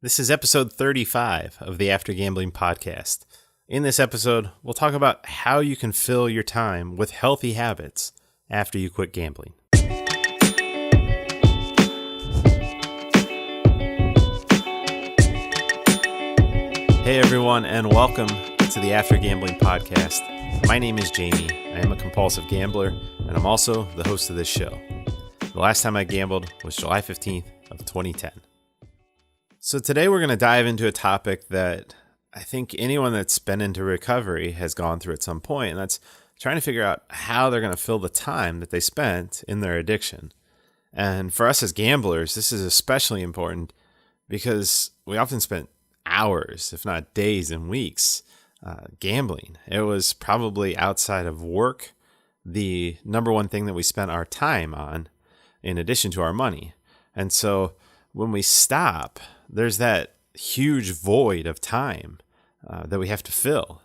This is episode 35 of the After Gambling podcast. In this episode, we'll talk about how you can fill your time with healthy habits after you quit gambling. Hey everyone, and welcome to the After Gambling podcast. My name is Jamie. I am a compulsive gambler, and I'm also the host of this show. The last time I gambled was July 15th of 2010. So today we're going to dive into a topic that I think anyone that's been into recovery has gone through at some point, and that's trying to figure out how they're going to fill the time that they spent in their addiction. And for us as gamblers, this is especially important because we often spent hours, if not days and weeks, gambling. It was probably outside of work the number one thing that we spent our time on in addition to our money. And so when we stop, there's that huge void of time that we have to fill.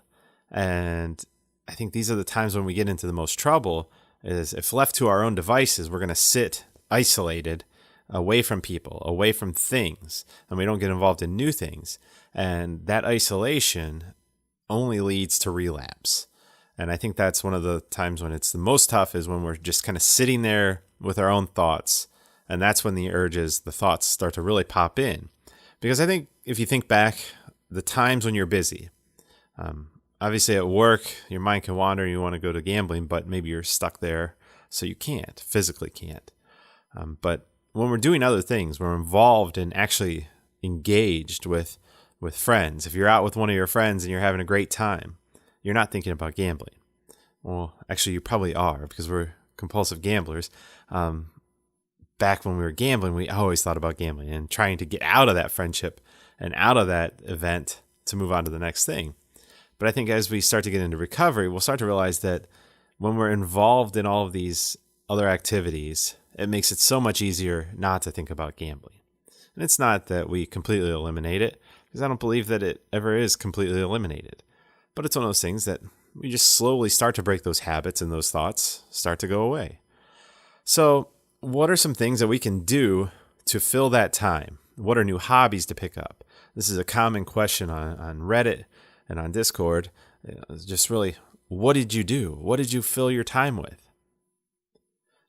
And I think these are the times when we get into the most trouble is if left to our own devices, we're going to sit isolated away from people, away from things, and we don't get involved in new things. And that isolation only leads to relapse. And I think that's one of the times when it's the most tough is when we're just kind of sitting there with our own thoughts. And that's when the urges, the thoughts start to really pop in. Because I think if you think back, the times when you're busy, obviously at work, your mind can wander and you want to go to gambling, but maybe you're stuck there, so you can't, physically can't. But when we're doing other things, we're involved and actually engaged with friends. If you're out with one of your friends and you're having a great time, you're not thinking about gambling. Well, actually, you probably are because we're compulsive gamblers. Back when we were gambling, we always thought about gambling and trying to get out of that friendship and out of that event to move on to the next thing. But I think as we start to get into recovery, we'll start to realize that when we're involved in all of these other activities, it makes it so much easier not to think about gambling. And it's not that we completely eliminate it, because I don't believe that it ever is completely eliminated. But it's one of those things that we just slowly start to break those habits and those thoughts start to go away. So what are some things that we can do to fill that time? What are new hobbies to pick up? This is a common question on Reddit and on Discord. It's just really, what did you do? What did you fill your time with?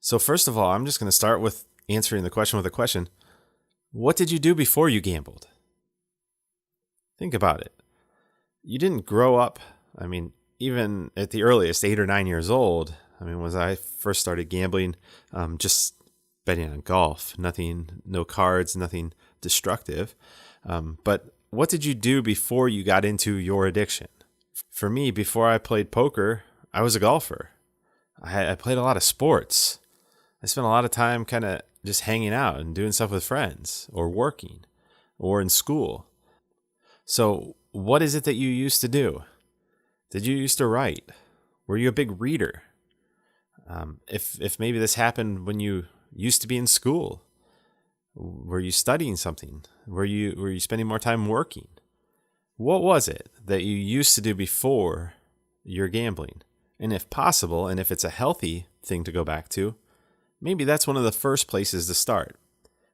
So first of all, I'm just going to start with answering the question with a question. What did you do before you gambled? Think about it. You didn't grow up, even at the earliest, 8 or 9 years old. When I first started gambling, just betting on golf, no cards, nothing destructive. But what did you do before you got into your addiction? For me, before I played poker, I was a golfer. I played a lot of sports. I spent a lot of time kind of just hanging out and doing stuff with friends or working or in school. So what is it that you used to do? Did you used to write? Were you a big reader? If maybe this happened when you used to be in school, were you studying something? Were you spending more time working? What was it that you used to do before your gambling? And if possible, and if it's a healthy thing to go back to, maybe that's one of the first places to start.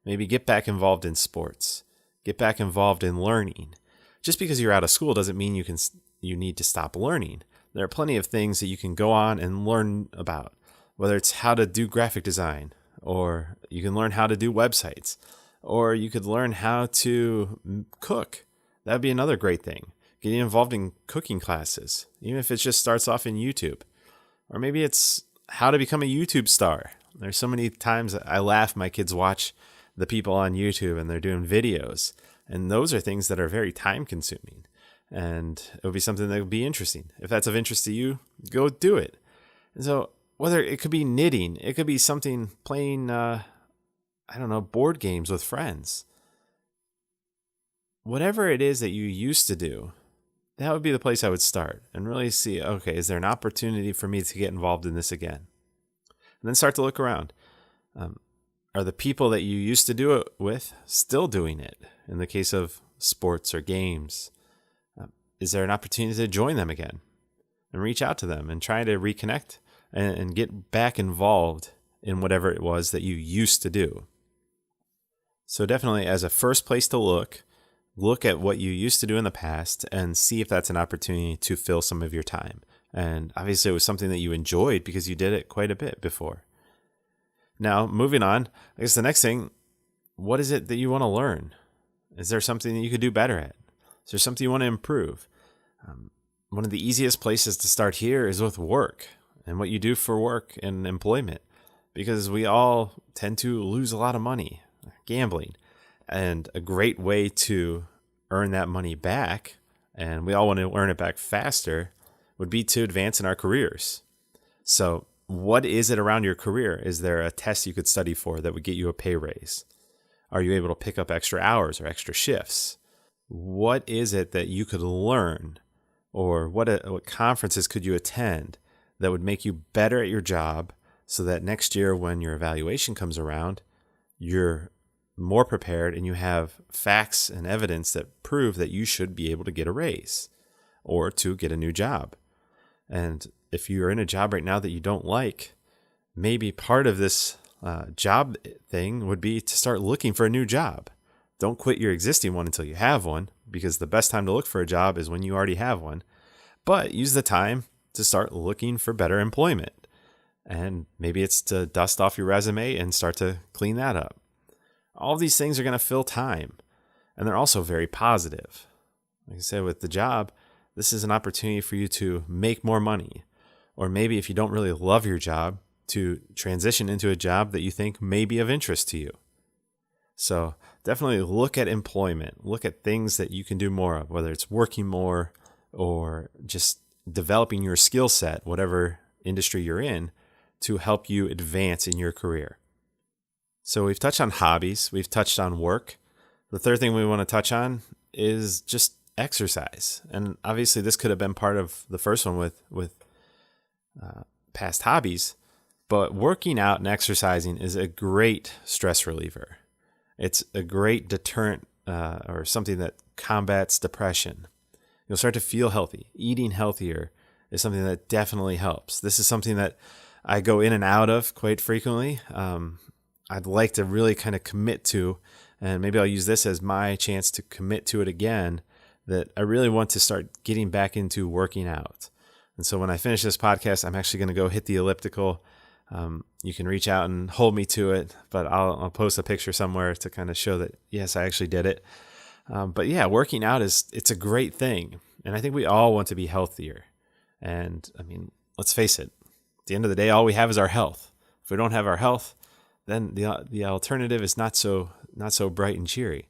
Maybe get back involved in sports. Get back involved in learning. Just because you're out of school doesn't mean you need to stop learning. There are plenty of things that you can go on and learn about, whether it's how to do graphic design, or you can learn how to do websites, or you could learn how to cook. That would be another great thing. Getting involved in cooking classes, even if it just starts off in YouTube. Or maybe it's how to become a YouTube star. There's so many times I laugh, my kids watch the people on YouTube and they're doing videos. And those are things that are very time consuming. And it would be something that would be interesting. If that's of interest to you, go do it. And so whether it could be knitting, it could be something playing, board games with friends. Whatever it is that you used to do, that would be the place I would start and really see, okay, is there an opportunity for me to get involved in this again? And then start to look around. Are the people that you used to do it with still doing it? In the case of sports or games, is there an opportunity to join them again and reach out to them and try to reconnect and get back involved in whatever it was that you used to do? So definitely as a first place to look, look at what you used to do in the past and see if that's an opportunity to fill some of your time. And obviously it was something that you enjoyed because you did it quite a bit before. Now, moving on, I guess the next thing, what is it that you want to learn? Is there something that you could do better at? Is there something you want to improve? One of the easiest places to start here is with work and what you do for work and employment, because we all tend to lose a lot of money gambling. And a great way to earn that money back, and we all want to earn it back faster, would be to advance in our careers. So what is it around your career? Is there a test you could study for that would get you a pay raise? Are you able to pick up extra hours or extra shifts? What is it that you could learn, or what conferences could you attend that would make you better at your job so that next year when your evaluation comes around, you're more prepared and you have facts and evidence that prove that you should be able to get a raise or to get a new job? And if you're in a job right now that you don't like, maybe part of this job thing would be to start looking for a new job. Don't quit your existing one until you have one, because the best time to look for a job is when you already have one. But use the time to start looking for better employment. And maybe it's to dust off your resume and start to clean that up. All these things are going to fill time, and they're also very positive. Like I said, with the job, this is an opportunity for you to make more money, or maybe if you don't really love your job, to transition into a job that you think may be of interest to you. So definitely look at employment, look at things that you can do more of, whether it's working more or just developing your skill set, whatever industry you're in, to help you advance in your career. So we've touched on hobbies, we've touched on work. The third thing we want to touch on is just exercise. And obviously this could have been part of the first one with past hobbies, but working out and exercising is a great stress reliever. It's a great deterrent or something that combats depression. You'll start to feel healthy. Eating healthier is something that definitely helps. This is something that I go in and out of quite frequently. I'd like to really kind of commit to, and maybe I'll use this as my chance to commit to it again, that I really want to start getting back into working out. And so when I finish this podcast, I'm actually going to go hit the elliptical. You can reach out and hold me to it, but I'll post a picture somewhere to kind of show that, yes, I actually did it. But yeah, working out it's a great thing. And I think we all want to be healthier. And I mean, let's face it, at the end of the day, all we have is our health. If we don't have our health, then the alternative is not so bright and cheery.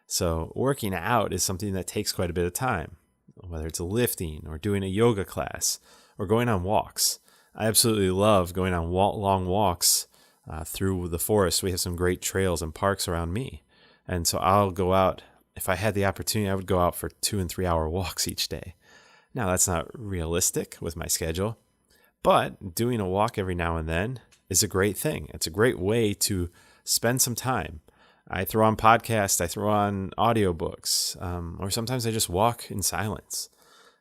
So working out is something that takes quite a bit of time, whether it's lifting or doing a yoga class or going on walks. I absolutely love going on long walks through the forest. We have some great trails and parks around me. And so I'll go out. If I had the opportunity, I would go out for 2 and 3 hour walks each day. Now, that's not realistic with my schedule, but doing a walk every now and then is a great thing. It's a great way to spend some time. I throw on podcasts, I throw on audiobooks, or sometimes I just walk in silence.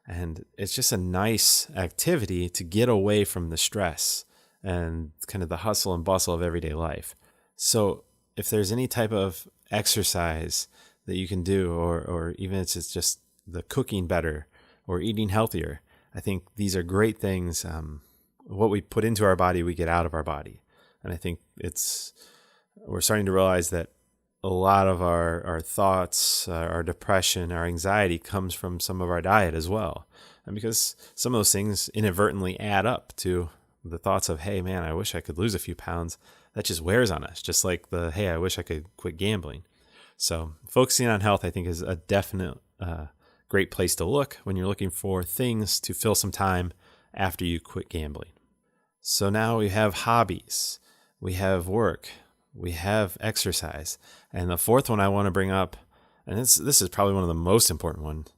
And it's just a nice activity to get away from the stress and kind of the hustle and bustle of everyday life. So if there's any type of exercise that you can do, or even if it's just the cooking better or eating healthier, I think these are great things. What we put into our body, we get out of our body. And I think we're starting to realize that a lot of our thoughts, our depression, our anxiety comes from some of our diet as well. And because some of those things inadvertently add up to the thoughts of, hey, man, I wish I could lose a few pounds. That just wears on us, just like hey, I wish I could quit gambling. So focusing on health, I think, is a definite great place to look when you're looking for things to fill some time after you quit gambling. So now we have hobbies, we have work, we have exercise. And the fourth one I want to bring up, and this is probably one of the most important ones,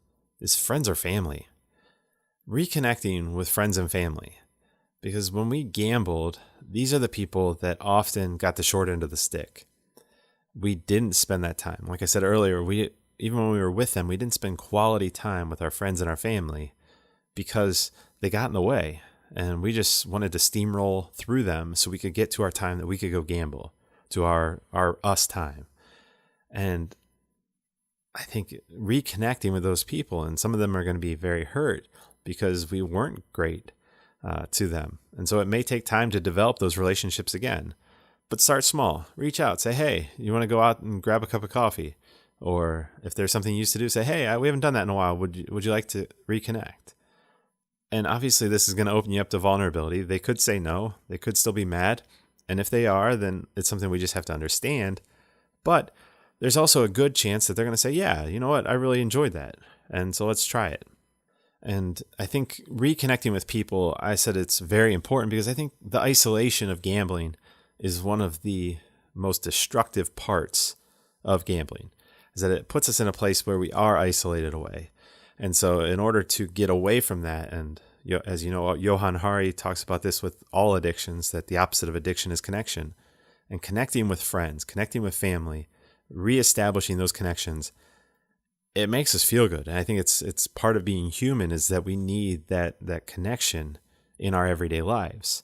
is friends or family. Reconnecting with friends and family. Because when we gambled, these are the people that often got the short end of the stick. We didn't spend that time. Like I said earlier, even when we were with them, we didn't spend quality time with our friends and our family because they got in the way. And we just wanted to steamroll through them so we could get to our time that we could go gamble, to our us time. And I think reconnecting with those people, and some of them are going to be very hurt because we weren't great to them. And so it may take time to develop those relationships again. But start small. Reach out. Say, hey, you want to go out and grab a cup of coffee? Or if there's something you used to do, say, hey, we haven't done that in a while. Would you like to reconnect? And obviously, this is going to open you up to vulnerability. They could say no. They could still be mad. And if they are, then it's something we just have to understand. But there's also a good chance that they're going to say, yeah, you know what? I really enjoyed that. And so let's try it. And I think reconnecting with people, I said it's very important because I think the isolation of gambling is one of the most destructive parts of gambling, is that it puts us in a place where we are isolated away. And so in order to get away from that, and as you know, Johann Hari talks about this with all addictions, that the opposite of addiction is connection. And connecting with friends, connecting with family, reestablishing those connections, it makes us feel good. And I think it's part of being human is that we need that connection in our everyday lives.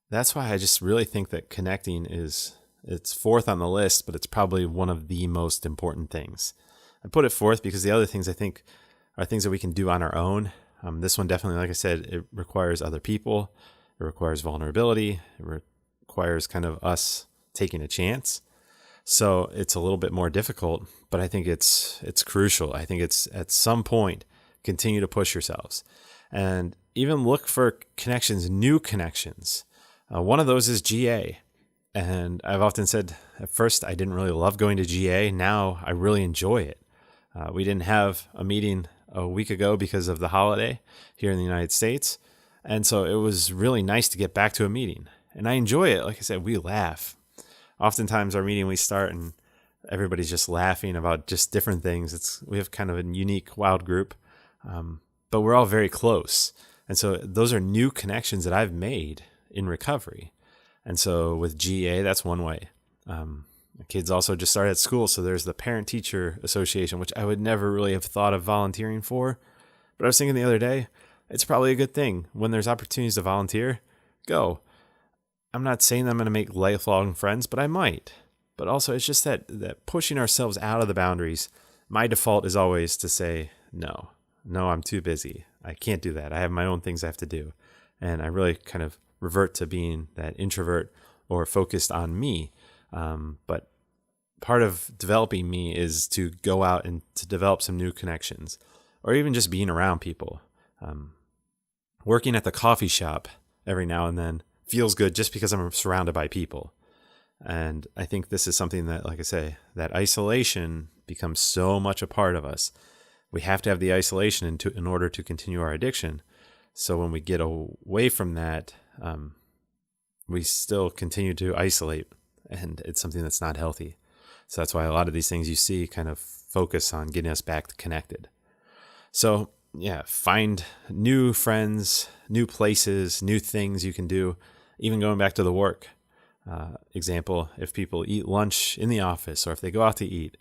That's why I just really think that connecting it's fourth on the list, but it's probably one of the most important things. I put it fourth because the other things I think are things that we can do on our own. This one definitely, like I said, it requires other people. It requires vulnerability. It requires kind of us taking a chance. So it's a little bit more difficult, but I think it's crucial. I think it's at some point, continue to push yourselves and even look for connections, new connections. One of those is GA. And I've often said at first I didn't really love going to GA. Now I really enjoy it. We didn't have a meeting a week ago because of the holiday here in the United States. And so it was really nice to get back to a meeting. And I enjoy it. Like I said, we laugh. Oftentimes our meeting, we start and everybody's just laughing about just different things. We have kind of a unique, wild group, but we're all very close. And so those are new connections that I've made in recovery. And so with GA, that's one way. The kids also just started at school, so there's the Parent-Teacher Association, which I would never really have thought of volunteering for. But I was thinking the other day, it's probably a good thing. When there's opportunities to volunteer, go. I'm not saying I'm going to make lifelong friends, but I might. But also, it's just that pushing ourselves out of the boundaries. My default is always to say, no, I'm too busy. I can't do that. I have my own things I have to do. And I really kind of revert to being that introvert or focused on me. But part of developing me is to go out and to develop some new connections, or even just being around people. Working at the coffee shop every now and then feels good just because I'm surrounded by people. And I think this is something that, like I say, that isolation becomes so much a part of us. We have to have the isolation in order to continue our addiction. So when we get away from that, we still continue to isolate, and it's something that's not healthy. So that's why a lot of these things you see kind of focus on getting us back connected. So yeah, find new friends, new places, new things you can do, even going back to the work. Example, if people eat lunch in the office, or if they go out to eat,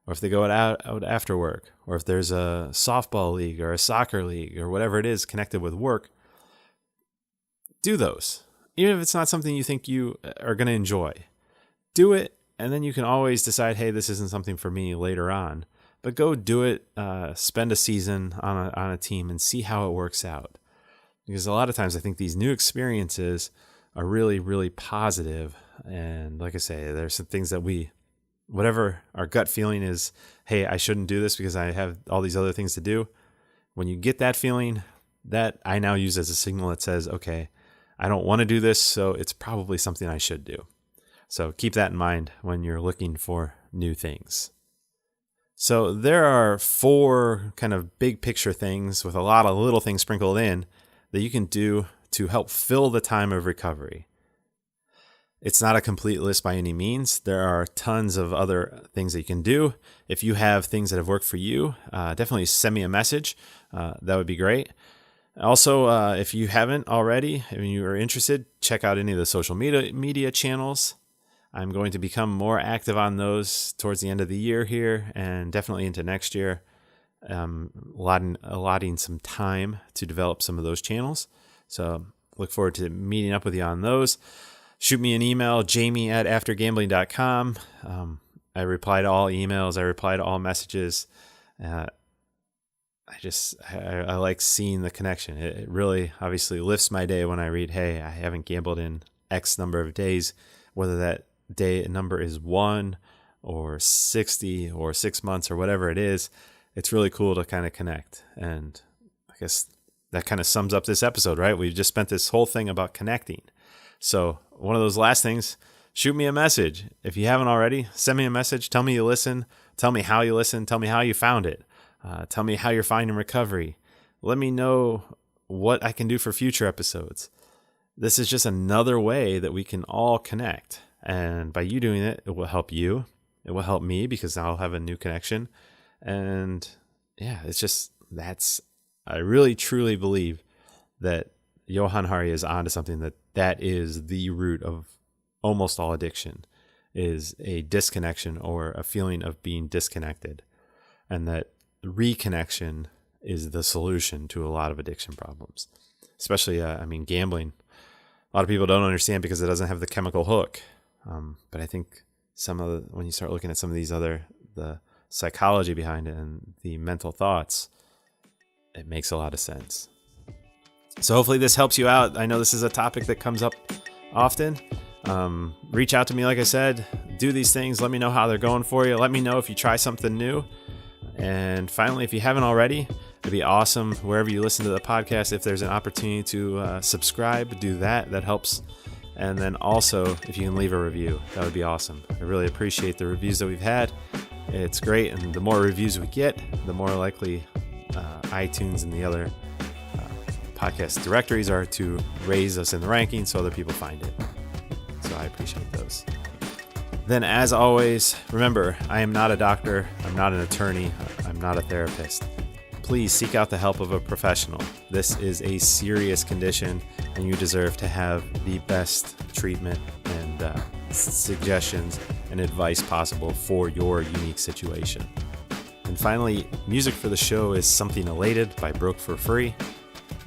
or if they go out after work, or if there's a softball league or a soccer league or whatever it is connected with work, do those. Even if it's not something you think you are going to enjoy, do it. And then you can always decide, hey, this isn't something for me later on. But go do it, spend a season on a team and see how it works out. Because a lot of times I think these new experiences are really, really positive. And like I say, there's some things that whatever our gut feeling is, hey, I shouldn't do this because I have all these other things to do. When you get that feeling, that I now use as a signal that says, okay, I don't want to do this, so it's probably something I should do. So keep that in mind when you're looking for new things. So there are 4 kind of big picture things with a lot of little things sprinkled in that you can do to help fill the time of recovery. It's not a complete list by any means. There are tons of other things that you can do. If you have things that have worked for you, definitely send me a message. That would be great. Also, if you haven't already, and you are interested, check out any of the social media channels. I'm going to become more active on those towards the end of the year here, and definitely into next year. Allotting some time to develop some of those channels. So look forward to meeting up with you on those. Shoot me an email, jamie@aftergambling.com. I reply to all emails. I reply to all messages. I like seeing the connection. It really obviously lifts my day when I read, hey, I haven't gambled in X number of days, whether that day number is 1 or 60 or 6 months or whatever it is. It's really cool to kind of connect. And I guess that kind of sums up this episode, right? We've just spent this whole thing about connecting. So one of those last things, shoot me a message. If you haven't already, send me a message. Tell me you listen. Tell me how you listen. Tell me how you found it. Tell me how you're finding recovery. Let me know what I can do for future episodes. This is just another way that we can all connect. And by you doing it, it will help you. It will help me because I'll have a new connection. And yeah, I really truly believe that Johan Hari is onto something, that is the root of almost all addiction, is a disconnection or a feeling of being disconnected. And that reconnection is the solution to a lot of addiction problems, especially, gambling. A lot of people don't understand because it doesn't have the chemical hook. But I think when you start looking at some of these the psychology behind it and the mental thoughts, it makes a lot of sense. So hopefully this helps you out. I know this is a topic that comes up often. Reach out to me, like I said, do these things. Let me know how they're going for you. Let me know if you try something new. And finally, if you haven't already, it'd be awesome wherever you listen to the podcast, if there's an opportunity to subscribe, do that. That helps. And then also, if you can leave a review, that would be awesome. I really appreciate the reviews that we've had. It's great. And the more reviews we get, the more likely iTunes and the other podcast directories are to raise us in the rankings so other people find it. So I appreciate those. Then, as always, remember, I am not a doctor, I'm not an attorney, I'm not a therapist. Please seek out the help of a professional. This is a serious condition, and you deserve to have the best treatment and suggestions and advice possible for your unique situation. And finally, music for the show is Something Elated by Broke for Free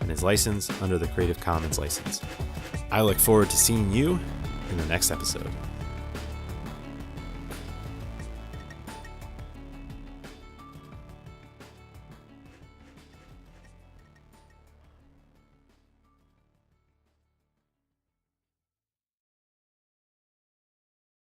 and is licensed under the Creative Commons license. I look forward to seeing you in the next episode.